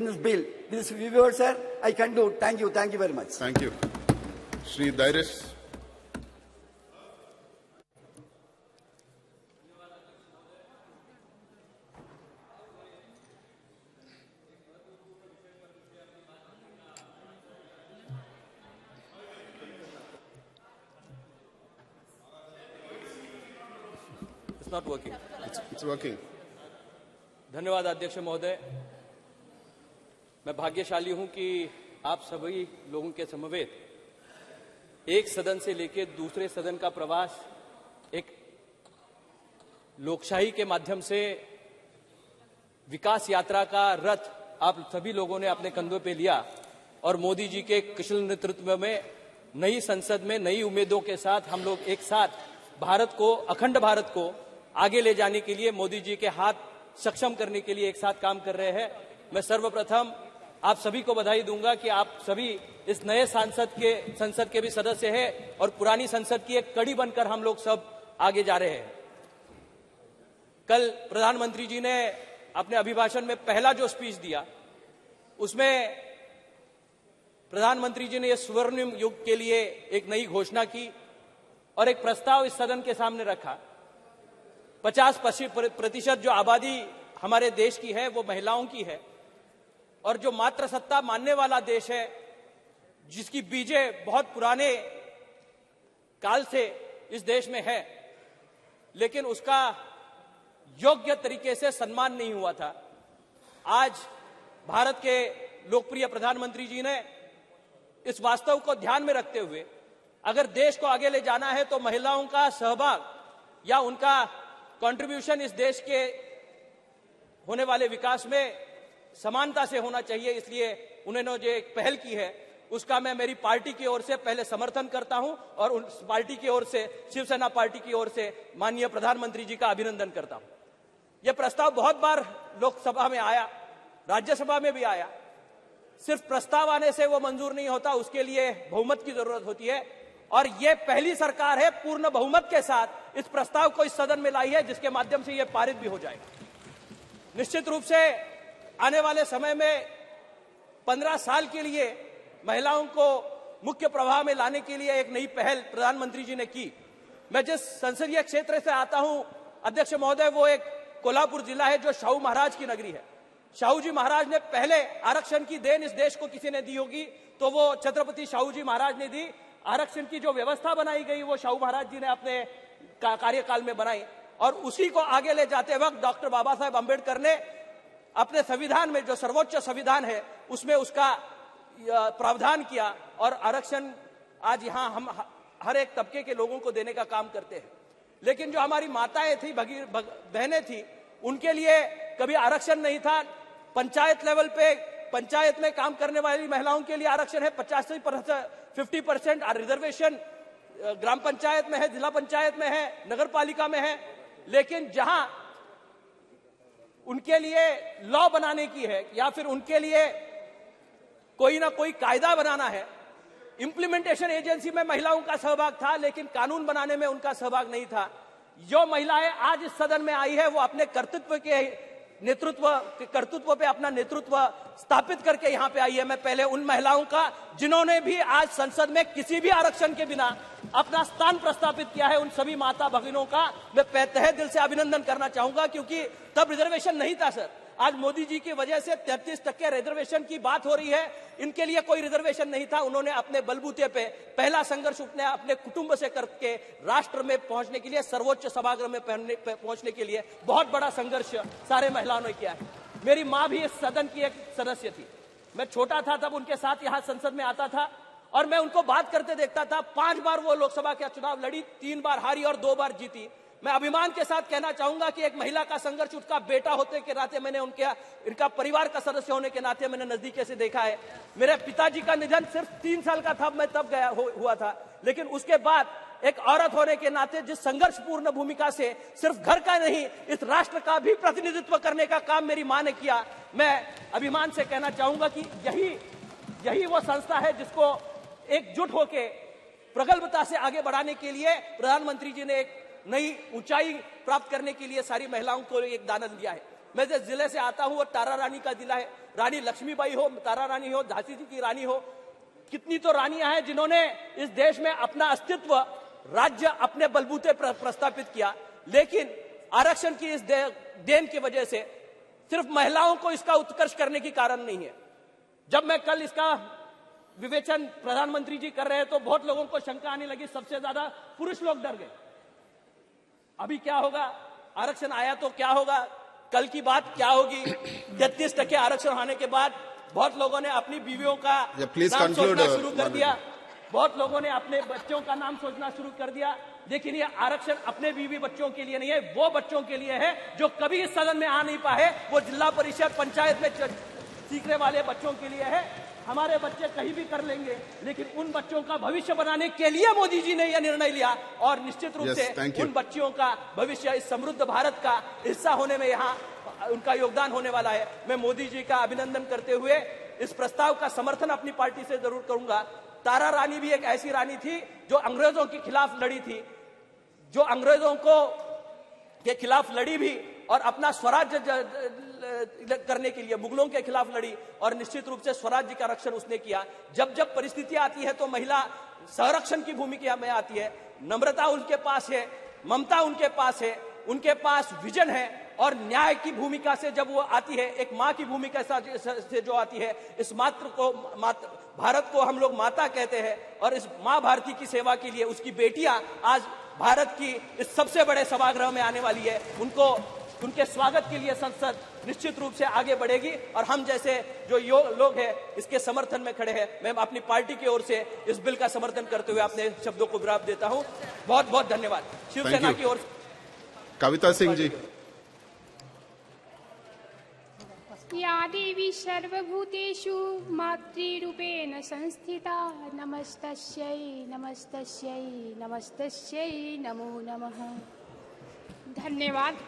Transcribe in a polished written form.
this bill. This viewer, sir, I can do. Thank you very much. Thank you. Shri Dairis. It's not working. It's working. धन्यवाद अध्यक्ष महोदय। मैं भाग्यशाली हूं कि आप सभी लोगों के समवेत एक सदन से लेकर दूसरे सदन का प्रवास एक लोकशाही के माध्यम से विकास यात्रा का रथ आप सभी लोगों ने अपने कंधों पे लिया और मोदी जी के कुशल नेतृत्व में नई संसद में नई उम्मीदों के साथ हम लोग एक साथ भारत को, अखंड भारत को आगे ले जाने के लिए, मोदी जी के हाथ सक्षम करने के लिए एक साथ काम कर रहे हैं। मैं सर्वप्रथम आप सभी को बधाई दूंगा कि आप सभी इस नए संसद के भी सदस्य हैं और पुरानी संसद की एक कड़ी बनकर हम लोग सब आगे जा रहे हैं। कल प्रधानमंत्री जी ने अपने अभिभाषण में पहला जो स्पीच दिया उसमें प्रधानमंत्री जी ने यह स्वर्णिम युग के लिए एक नई घोषणा की और एक प्रस्ताव इस सदन के सामने रखा। 50% जो आबादी हमारे देश की है वो महिलाओं की है और जो मातृसत्ता मानने वाला देश है, जिसकी बीजें बहुत पुराने काल से इस देश में है, लेकिन उसका योग्य तरीके से सम्मान नहीं हुआ था। आज भारत के लोकप्रिय प्रधानमंत्री जी ने इस वास्तव को ध्यान में रखते हुए अगर देश को आगे ले जाना है तो महिलाओं का सहभाग या उनका कंट्रीब्यूशन इस देश के होने वाले विकास में समानता से होना चाहिए। इसलिए उन्होंने जो एक पहल की है उसका मैं मेरी पार्टी की ओर से पहले समर्थन करता हूं और उस पार्टी की ओर से, शिवसेना पार्टी की ओर से माननीय प्रधानमंत्री जी का अभिनंदन करता हूं। यह प्रस्ताव बहुत बार लोकसभा में आया, राज्यसभा में भी आया। सिर्फ प्रस्ताव आने से वो मंजूर नहीं होता, उसके लिए बहुमत की जरूरत होती है और ये पहली सरकार है पूर्ण बहुमत के साथ इस प्रस्ताव को इस सदन में लाई है जिसके माध्यम से ये पारित भी हो जाएगा। निश्चित रूप से आने वाले समय में 15 साल के लिए महिलाओं को मुख्य प्रवाह में लाने के लिए एक नई पहल प्रधानमंत्री जी ने की। मैं जिस संसदीय क्षेत्र से आता हूं अध्यक्ष महोदय, वो एक कोल्हापुर जिला है जो शाहू महाराज की नगरी है। शाहू जी महाराज ने पहले आरक्षण की देन इस देश को किसी ने दी होगी तो वो छत्रपति शाहू जी महाराज ने दी। आरक्षण की जो व्यवस्था बनाई गई वो शाहू महाराज जी ने अपने कार्यकाल में बनाई और उसी को आगे ले जाते वक्त डॉक्टर बाबा साहेब अम्बेडकर ने अपने संविधान में, जो सर्वोच्च संविधान है, उसमें उसका प्रावधान किया और आरक्षण आज यहां हम हर एक तबके के लोगों को देने का काम करते हैं। लेकिन जो हमारी माताएं थी, बहनें थी, उनके लिए कभी आरक्षण नहीं था। पंचायत लेवल पे पंचायत में काम करने वाली महिलाओं के लिए आरक्षण है 50% रिजर्वेशन ग्राम पंचायत में है, जिला पंचायत में है, नगर पालिका में है। लेकिन जहां उनके लिए लॉ बनाने की है या फिर उनके लिए कोई ना कोई कायदा बनाना है, इंप्लीमेंटेशन एजेंसी में महिलाओं का सहभाग था लेकिन कानून बनाने में उनका सहभाग नहीं था। जो महिलाएं आज इस सदन में आई है वो अपने कर्तृत्व पे अपना नेतृत्व स्थापित करके यहां पे आई है। मैं पहले उन महिलाओं का जिन्होंने भी आज संसद में किसी भी आरक्षण के बिना अपना स्थान प्रस्तापित किया है, उन सभी माता भगिनों का मैं तहे दिल से अभिनंदन करना चाहूंगा, क्योंकि तब रिजर्वेशन नहीं था सर। आज मोदी जी की वजह से 33% रिजर्वेशन की बात हो रही है। इनके लिए कोई रिजर्वेशन नहीं था। उन्होंने अपने बलबूते पे पहला संघर्ष अपने कुटुंब से करके राष्ट्र में पहुंचने के लिए, सर्वोच्च सभागृह में पहुंचने के लिए बहुत बड़ा संघर्ष सारे महिलाओं ने किया है। मेरी माँ भी इस सदन की एक सदस्य थी। मैं छोटा था तब उनके साथ यहाँ संसद में आता था और मैं उनको बात करते देखता था। 5 बार वो लोकसभा का चुनाव लड़ी, 3 बार हारी और 2 बार जीती। मैं अभिमान के साथ कहना चाहूंगा कि एक महिला का संघर्ष, उसका बेटा होते के नाते मैंने इनका परिवार का सदस्य होने के नाते मैंने नजदीक से देखा है। मेरे पिताजी का निधन सिर्फ 3 साल का था, मैं तब हुआ था, लेकिन उसके बाद एक औरत होने के नाते जिस संघर्षपूर्ण भूमिका से सिर्फ घर का नहीं इस राष्ट्र का भी प्रतिनिधित्व करने का काम मेरी मां ने किया, मैं अभिमान से कहना चाहूंगा कि यही वो संस्था है जिसको एकजुट होकर प्रगल्भता से आगे बढ़ाने के लिए प्रधानमंत्री जी ने एक नई ऊंचाई प्राप्त करने के लिए सारी महिलाओं को एक दान दिया है। मैं जिस जिले से आता हूं वो तारा रानी का जिला है। रानी लक्ष्मीबाई हो, तारा रानी हो, झांसी जी की रानी हो, कितनी तो रानियां हैं जिन्होंने इस देश में अपना अस्तित्व, राज्य अपने बलबूते पर प्रस्थापित किया। लेकिन आरक्षण की इस देन की वजह से सिर्फ महिलाओं को इसका उत्कर्ष करने की कारण नहीं है। जब मैं कल इसका विवेचन प्रधानमंत्री जी कर रहे हैं तो बहुत लोगों को शंका आने लगी, सबसे ज्यादा पुरुष लोग डर गए। अभी क्या होगा, आरक्षण आया तो क्या होगा, कल की बात क्या होगी। 33% आरक्षण होने के बाद बहुत लोगों ने अपनी बीवियों का नाम सोचना शुरू कर दिया, बहुत लोगों ने अपने बच्चों का नाम सोचना शुरू कर दिया। लेकिन ये आरक्षण अपने बीवी बच्चों के लिए नहीं है, वो बच्चों के लिए है जो कभी इस सदन में आ नहीं पाए, वो जिला परिषद पंचायत में सीखने वाले बच्चों के लिए है। हमारे बच्चे कहीं भी कर लेंगे, लेकिन उन बच्चों का भविष्य बनाने के लिए मोदी जी ने यह निर्णय लिया और निश्चित रूप से उन बच्चियों का भविष्य इस समृद्ध भारत का हिस्सा होने में यहाँ उनका योगदान होने वाला है। मैं मोदी जी का अभिनंदन करते हुए इस प्रस्ताव का समर्थन अपनी पार्टी से जरूर करूंगा। तारा रानी भी एक ऐसी रानी थी जो अंग्रेजों के खिलाफ लड़ी थी, जो अंग्रेजों के खिलाफ लड़ी भी और अपना स्वराज्य करने के लिए मुगलों के खिलाफ लड़ी और निश्चित रूप से स्वराज्य का रक्षण उसने किया। जब जब परिस्थितियां आती है तो महिला संरक्षण की भूमिका में आती है। नम्रता उनके पास है, ममता उनके पास है, उनके पास विजन है और न्याय की भूमिका से जब वो आती है, एक माँ की भूमिका से जो आती है, इस भारत को हम लोग माता कहते हैं और इस माँ भारती की सेवा के लिए उसकी बेटियां आज भारत की इस सबसे बड़े सभागृह में आने वाली है। उनके स्वागत के लिए संसद निश्चित रूप से आगे बढ़ेगी और हम जैसे जो लोग हैं इसके समर्थन में खड़े हैं। मैं अपनी पार्टी की ओर से इस बिल का समर्थन करते हुए अपने शब्दों को विराम देता हूं। बहुत बहुत धन्यवाद। शिवसेना की ओर से कविता सिंह जी। या देवी सर्वभूतेषु मातृरूपेण संस्थिता नमस्तस्यै नमस्तस्यै नमस्तस्यै नमो नमः। धन्यवाद।